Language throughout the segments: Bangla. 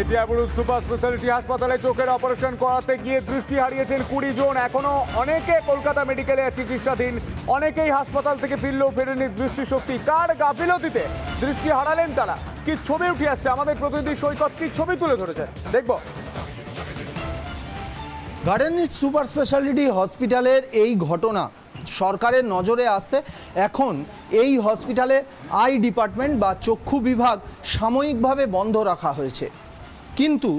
মেদিয়াবুরুজ সুপার স্পেশালিটি হাসপাতালে চোখের অপারেশন করাতে গিয়ে দৃষ্টি হারিয়েছেন 20 জন। এখনো অনেকে কলকাতা মেডিকেলে চিকিৎসাধীন। অনেকেই হাসপাতাল থেকে ফিরলেও ফেরেনি দৃষ্টিশক্তি। কার গাফিলতিতে দৃষ্টি হারালেন তারা? কি ছবি উঠে আসছে, আমাদের প্রতিনিধি সৈকত কি ছবি তুলে ধরেছে দেখব। গার্ডেন রিচ সুপার স্পেশালিটি হসপিটালের এই ঘটনা সরকারের নজরে আসতে এখন এই হসপিটালে আই ডিপার্টমেন্ট বা চক্ষু বিভাগ সাময়িকভাবে বন্ধ রাখা হয়েছে। কিন্তু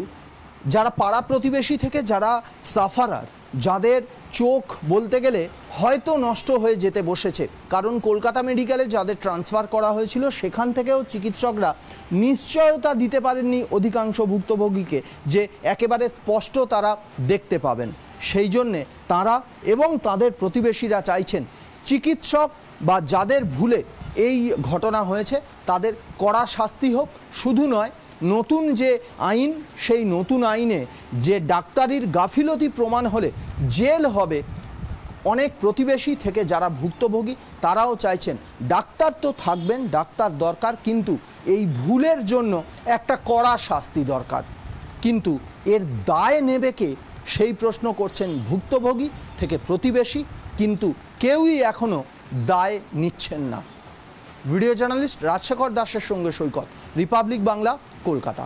যারা পাড়া প্রতিবেশী থেকে যারা সাফারার, যাদের চোখ বলতে গেলে হয়তো নষ্ট হয়ে যেতে বসেছে, কারণ কলকাতা মেডিকেলে যাদের ট্রান্সফার করা হয়েছিল সেখান থেকেও চিকিৎসকরা নিশ্চয়তা দিতে পারেননি অধিকাংশ ভুক্তভোগীকে যে একেবারে স্পষ্ট তারা দেখতে পাবেন। সেই জন্যে তারা এবং তাদের প্রতিবেশীরা চাইছেন চিকিৎসক বা যাদের ভুলে এই ঘটনা হয়েছে তাদের কড়া শাস্তি হোক। শুধু নয়, নতুন যে আইন, সেই নতুন আইনে যে ডাক্তারির গাফিলতি প্রমাণ হলে জেল হবে। অনেক প্রতিবেশী থেকে যারা ভুক্তভোগী তারাও চাইছেন ডাক্তার তো থাকবেন, ডাক্তার দরকার, কিন্তু এই ভুলের জন্য একটা কড়া শাস্তি দরকার। কিন্তু এর দায় নেবে কে, সেই প্রশ্ন করছেন ভুক্তভোগী থেকে প্রতিবেশী, কিন্তু কেউই এখনো দায় নিচ্ছেন না। ভিডিও জার্নালিস্ট রাজশেখর দাসের সঙ্গে সৈকত, রিপাবলিক বাংলা, কলকাতা।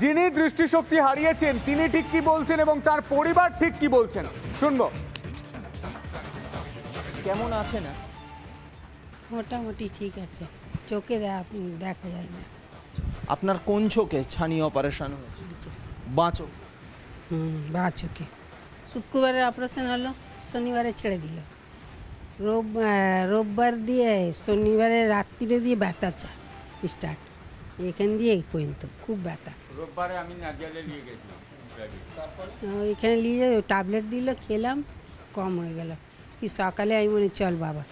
যিনি দৃষ্টিশক্তি হারিয়েছেন তিনি ঠিক কি বলছেন এবং তার পরিবার ঠিক কি বলছেন শুনবো। কেমন আছেন? মোটামুটি ঠিক আছে, চোখে দেখা যায় না। আপনার কোন চোখে ছানি অপারেশন হয়েছে? বাঁ চোখ? বাঁ চোখে। শুক্রবারে অপারেশন হলো, শনিবারে ছেড়ে দিল। রোববার দিয়ে শনিবারে রাত্রিরে দিয়ে ব্যথা স্টার্ট, এখান দিয়ে এই পর্যন্ত খুব ব্যথা। রোববারে আমি নাজিয়ালে নিয়ে গেছিলাম, এখানে নিয়ে যাই, ট্যাবলেট দিল, খেলাম, কম হয়ে গেল। কি সকালে আমি মনে চল বাবা,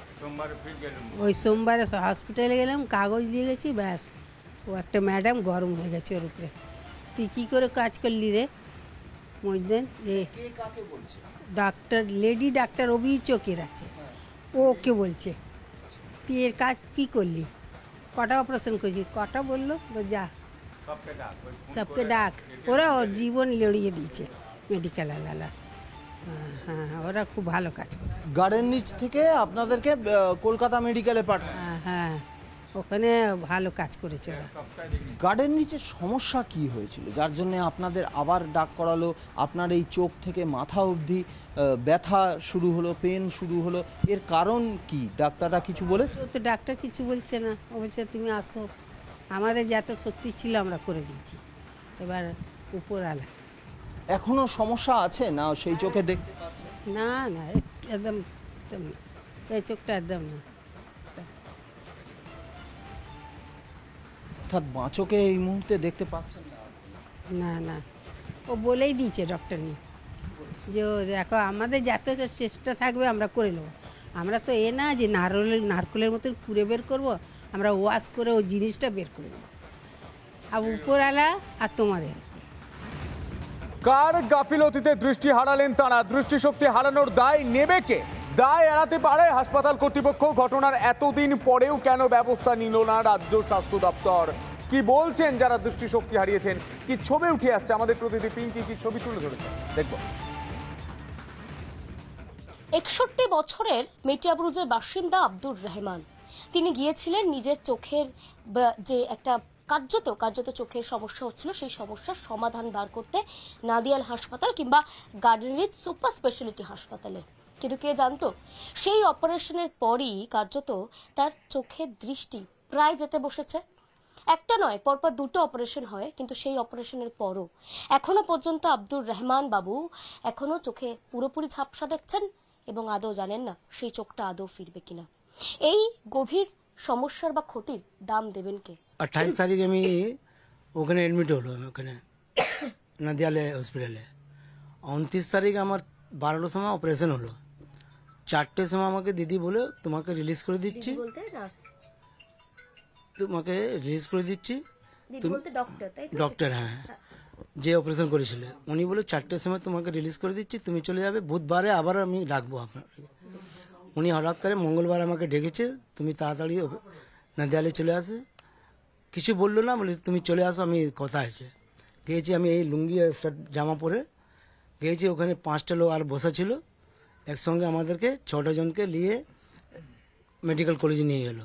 ওই সোমবারে হসপিটালে গেলাম, কাগজ দিয়ে গেছি, ব্যাস ও একটা ম্যাডাম গরম হয়ে গেছে ওর উপরে। তুই কী করে কাজ করলি রে মজদেন? ডাক্তার, লেডি ডাক্তার অভি চোখের আছে, ও ওকে বলছে তুই এর কাজ কী করলি, কটা অপারেশন করছি, কটা বললো, যা সবকে ডাক। ওরা ওর জীবন লড়িয়ে দিয়েছে মেডিকেল আলাদা। হ্যাঁ, ওরা খুব ভালো কাজ করে। গার্ডেন রিচ থেকে আপনাদেরকে কলকাতা মেডিকেলে পাঠায়? হ্যাঁ, ওখানে ভালো কাজ করেছে ওরা। গার্ডেন রিচের সমস্যা কি হয়েছিল যার জন্য আপনাদের আবার ডাক করালো? আপনার এই চোখ থেকে মাথা অবধি ব্যথা শুরু হলো, পেন শুরু হলো, এর কারণ কি? ডাক্তাররা কিছু বলেছে? তো ডাক্তার কিছু বলছে না, ও বলছে তুমি আসো, আমাদের যত শক্তি ছিল আমরা করে দিয়েছি, এবার উপরওয়ালা। এখনো সমস্যা আছে না সেই চোখে দেখতে পাচ্ছে? না না, একদম এই চোখটা একদম না। অর্থাৎ বাঁ চোখে এই মুহূর্তে দেখতে পাচ্ছেন না? না না, ও বলেই দিয়েছে ডক্টর নিয়ে যে ও দেখো আমাদের যত চেষ্টা থাকবে আমরা করে নেবো। আমরা তো এ না যে নারকলের মতন পুড়ে বের করব, আমরা ওয়াশ করে ওই জিনিসটা বের করে নেবো। আর উপরওয়ালা আর তোমাদের। কার গাফিলতিতে দৃষ্টি হারালেন তারা? দৃষ্টিশক্তি হারানোর দায় নেবে কে? দায় এড়াতে পারে হাসপাতাল কর্তৃপক্ষ? ঘটনার এতদিন পরেও কেন ব্যবস্থা নিল না রাজ্য স্বাস্থ্য দপ্তর? কি বলছেন যারা দৃষ্টিশক্তি হারিয়েছেন? কি ছবি উঠে আসছে, আমাদের প্রতিনিধি পিঙ্কি কি ছবি তুলে ধরেছে দেখব। 61 বছরের মেটিয়াবুরুজের বাসিন্দা আব্দুর রহমান, তিনি গিয়েছিলেন নিজের চোখের যে একটা কার্যত চোখের সমস্যা হচ্ছিল সেই সমস্যার সমাধান বার করতে নাদিয়াল হাসপাতাল কিংবা গার্ডেন রিচ সুপার স্পেশালিটি হাসপাতালে। কিন্তু কে জানতো সেই অপারেশনের পরই কার্যত তার চোখের দৃষ্টি প্রায় যেতে বসেছে। একটা নয়, পরপর দুটো অপারেশন হয়, কিন্তু সেই অপারেশনের পরও এখনো পর্যন্ত আব্দুর রহমান বাবু এখনো চোখে পুরোপুরি ঝাপসা দেখছেন এবং আদৌ জানেন না সেই চোখটা আদৌ ফিরবে কিনা। এই গভীর সমস্যার বা ক্ষতির দাম দেবেন কে? 28 তারিখ আমি ওখানে এডমিট হলো, আমি ওখানে নাদিয়ালে হসপিটালে। 29 তারিখ আমার 12টার সময় অপারেশন হলো। 4টের সময় আমাকে দিদি বলে তোমাকে রিলিজ করে দিচ্ছি, তোমাকে রিলিজ করে দিচ্ছি। ডক্টর, হ্যাঁ, যে অপারেশন করেছিল উনি বলে 4টের সময় তোমাকে রিলিজ করে দিচ্ছি, তুমি চলে যাবে, বুধবারে আবার আমি ডাকবো আপনাকে। উনি হঠাৎ করে মঙ্গলবার আমাকে ডেকেছে, তুমি তাড়াতাড়ি নাদিয়ালে চলে আসে। কিছু বললো না, বলে তুমি চলে আসো, আমি কথা আছে। গিয়েছি আমি এই লুঙ্গি আর শার্ট জামা পরে গিয়েছি, ওখানে 5টা লোক আর বসা ছিল, একসঙ্গে আমাদেরকে 6টা জনকে নিয়ে মেডিকেল কলেজে নিয়ে গেল।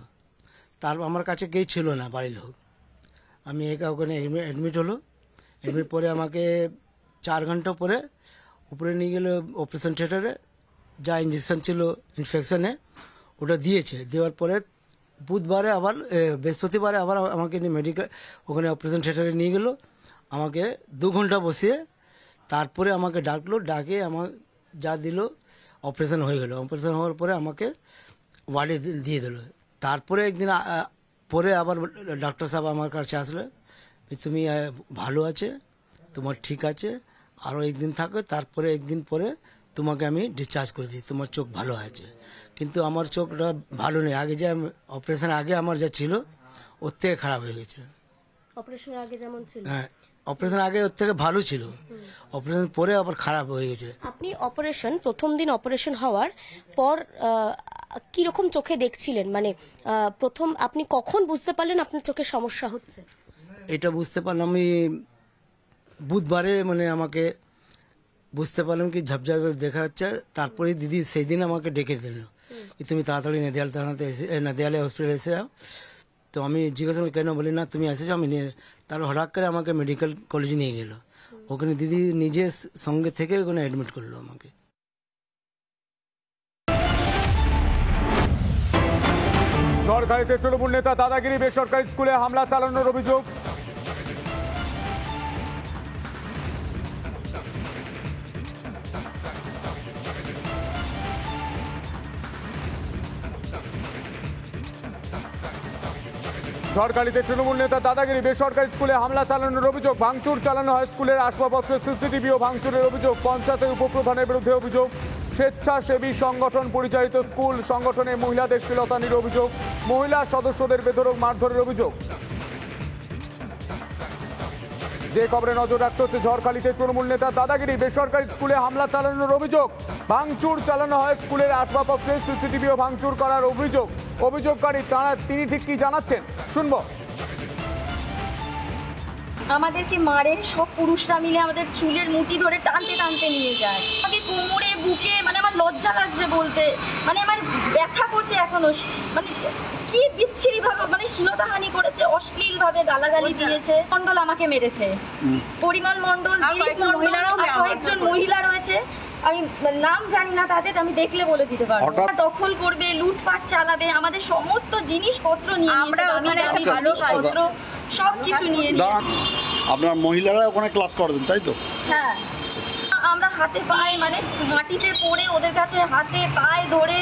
তারপর আমার কাছে কেউ ছিল না বাড়ির লোক, আমি একা ওখানে অ্যাডমিট হলো। অ্যাডমিট পরে আমাকে 4 ঘন্টা পরে উপরে নিয়ে গেলো অপারেশন থিয়েটারে, যা ইঞ্জেকশন ছিল ইনফেকশনে ওটা দিয়েছে। দেওয়ার পরে বুধবারে আবার বৃহস্পতিবারে আবার আমাকে নিয়ে মেডিকেল ওখানে অপারেশন থিয়েটারে নিয়ে গেলো, আমাকে 2 ঘন্টা বসিয়ে তারপরে আমাকে ডাকলো, ডাকে আমার যা দিল অপারেশন হয়ে গেল। অপারেশন হওয়ার পরে আমাকে ওয়ার্ডে দিয়ে দিল। তারপরে একদিন পরে আবার ডাক্তার সাহেব আমার কাছে আসলে, তুমি ভালো আছে, তোমার ঠিক আছে, আরও একদিন থাকো, তারপরে একদিন পরে তোমাকে আমি ডিসচার্জ করে দিই, তোমার চোখ ভালো আছে। কিন্তু আমার চোখটা ভালো নেই, আগে যে অপারেশন আগে আমার যা ছিল ওর থেকে খারাপ হয়ে গেছে। অপারেশনের আগে যেমন ছিল? হ্যাঁ, অপারেশন আগে ওর থেকে ভালো ছিল, অপারেশন পরে আবার খারাপ হয়ে গেছে। আপনি প্রথম দিন অপারেশন হওয়ার পর কিরকম চোখে দেখছিলেন? মানে প্রথম আপনি কখন বুঝতে পারলেন আপনার চোখে সমস্যা হচ্ছে? এটা বুঝতে পারলাম আমি বুধবারে, মানে আমাকে বুঝতে পারলাম কি ঝাপঝাপ দেখা যাচ্ছে। তারপরে দিদি সেই দিন আমাকে ডেকে দিল, তুমি তাড়াতাড়ি নদিয়াল থানাতে এসে নদিয়ালে হসপিটালে এসে যাও। তো আমি জিজ্ঞাসা করি কেন, বলি না তুমি এসে যাও, আমি নিয়ে। তারপর হঠাৎ করে আমাকে মেডিকেল কলেজে নিয়ে গেল, ওখানে দিদি নিজে সঙ্গে থেকে ওখানে অ্যাডমিট করলো আমাকে। ঝড়খালিতে তৃণমূল নেতা দাদাগিরি, বেসরকারি স্কুলে হামলা চালানোর অভিযোগ। ঝড়খালিতে তৃণমূল নেতা দাদাগিরি, বেসরকারি স্কুলে হামলা চালানোর অভিযোগ। ভাঙচুর চালানো হয় স্কুলের আসবাবপত্রের সিসিটিভি ও ভাঙচুরের অভিযোগ। পঞ্চায়েতের উপপ্রধানের বিরুদ্ধে অভিযোগ। স্বেচ্ছাসেবী সংগঠন পরিচালিত স্কুল সংগঠনে মহিলাদের শ্লীলতাহানির অভিযোগ। মহিলা সদস্যদের বেধড়ক মারধরের অভিযোগ। যে খবরে নজর রাখতে হচ্ছে, ঝড়খালিতে তৃণমূল নেতা দাদাগিরি, বেসরকারি স্কুলে হামলা চালানোর অভিযোগ। ভাঙচুর চালানো হয় স্কুলের আসবাবপত্রের সিসিটিভি ও ভাঙচুর করার অভিযোগ। অভিযোগকারী তিনি ঠিক কি জানাচ্ছেন শুনবো। আমাদেরকে মারে, সব পুরুষরা মিলে আমাদের চুলের মুঠি ধরে টানতে টানতে নিয়ে যায়। আমাকে কোমরে, বুকে, মানে আমার লজ্জা লাগছে বলতে, মানে আমার ব্যথা করছে এখনো। মানে কি বিচ্ছিরি ভাবে মানে শ্লীলতাহানি করেছে, অশ্লীল ভাবে গালাগালি দিয়েছে। মন্ডল আমাকে মেরেছে, পরিমল মন্ডল, কয়েকজন মহিলা রয়েছে, আমি নাম জানি না তাদের, আমি দেখলে বলে দিতে পারবো। দখল করবে, লুটপাট চালাবে, আমাদের সমস্ত জিনিসপত্র নিয়ে নিয়েছে, সব কিছু নিয়ে নিয়েছে। আপনার মহিলারা ওখানে ক্লাস করেন তাই তো? হ্যাঁ, আমরা হাতে পায়ে মানে মাটিতে পড়ে ওদের কাছে হাতে পায়ে ধরে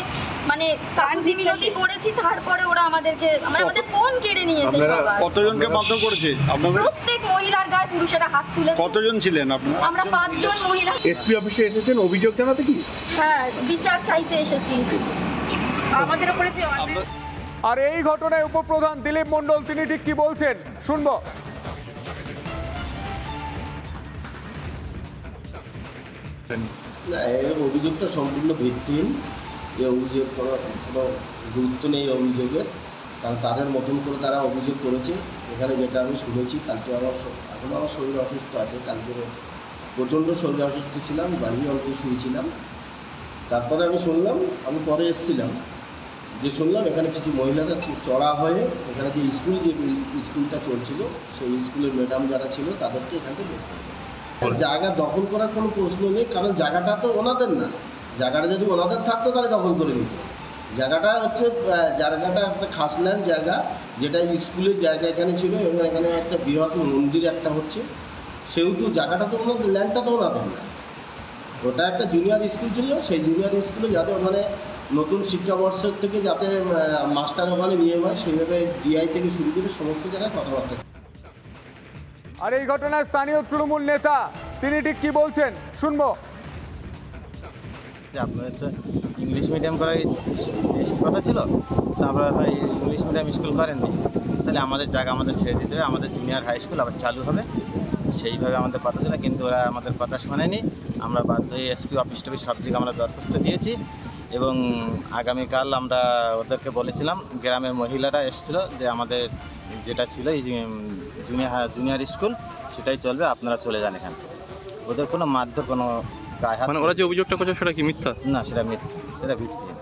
মানে কান্দি মিনতি করেছি। তারপরে ওরা আমাদেরকে আমাদের ফোন কেড়ে নিয়েছে। কতজনকে মারধর করেছে আপনাদের? প্রত্যেক মহিলার গায়ে পুরুষেরা হাত তুলেছে। কতজন ছিলেন আপনারা? আমরা 5 জন মহিলা। এসপি অফিসে এসেছেন অভিযোগ জানাতে কি? হ্যাঁ, বিচার চাইতে এসেছি। আমাদের উপরে যে আর এই ঘটনায় উপপ্রধান দিলীপ মণ্ডল তিনি ঠিক কি বলছেন শুনবো। না, এর অভিযোগটা সম্পূর্ণ ভিত্তিহীন। যে অভিযোগ কোনো গুরুত্ব নেই অভিযোগের, কারণ তাদের মতন করে তারা অভিযোগ করেছে। এখানে যেটা আমি শুনেছি, কালকে এখনও আমার শরীর অসুস্থ আছে, কালকে প্রচণ্ড শরীর অসুস্থ ছিলাম, বাড়ি অল্প শুয়েছিলাম। তারপরে আমি শুনলাম, আমি পরে এসেছিলাম, যে শুনলাম এখানে কিছু মহিলারা চড়া হয়ে এখানে যে স্কুলটা চলছিল, সেই স্কুলের ম্যাডাম যারা ছিল তাদেরকে এখান থেকে জায়গা দখল করার কোনো প্রশ্ন নেই, কারণ জায়গাটা তো ওনাদের না। জায়গাটা যদি ওনাদের থাকতো তাহলে দখল করে নিত। জায়গাটা হচ্ছে একটা খাসল্যান্ড জায়গা, যেটা স্কুলের জায়গা এখানে ছিল, এবং এখানে একটা বৃহৎ মন্দির একটা হচ্ছে, সেহেতু জায়গাটা তো ওনাদের, ল্যান্ডটা তো ওনাদের না। ওটা একটা জুনিয়র স্কুল ছিল, সেই জুনিয়র স্কুলে যাতে ওখানে নতুন শিক্ষাবর্ষের থেকে যাতে মাস্টার ওখানে নিয়ে হয়, সেইভাবে ডিআই থেকে শুরু করে সমস্ত জায়গায় কথাবার্তা। আর এই ঘটনায় স্থানীয় তৃণমূল নেতা তিনি ঠিক কি বলছেন শুনবো। আপনাদের তো ইংলিশ মিডিয়াম করার কথা ছিল, তো আপনারা ইংলিশ মিডিয়াম স্কুল করেননি, তাহলে আমাদের জায়গা আমাদের ছেড়ে দিতে হবে, আমাদের জুনিয়র হাই স্কুল আবার চালু হবে, সেইভাবে আমাদের কথা ছিল। কিন্তু ওরা আমাদের কথা শোনেনি। আমরা বাধ্য হয়ে এসপি অফিস টফিস সব দিকে আমরা দরখাস্ত দিয়েছি, এবং আগামীকাল আমরা ওদেরকে বলেছিলাম, গ্রামের মহিলারা এসেছিলো যে আমাদের যেটা ছিল এই জুনিয়র স্কুল সেটাই চলবে, আপনারা চলে যান এখান থেকে। ওদের কোনো মারধর কোনো গায়ে হাত মানে ওরা যে অভিযোগটা করছে সেটা কি মিথ্যা? না, সেটা মিথ্যা, সেটা ভিত্তি।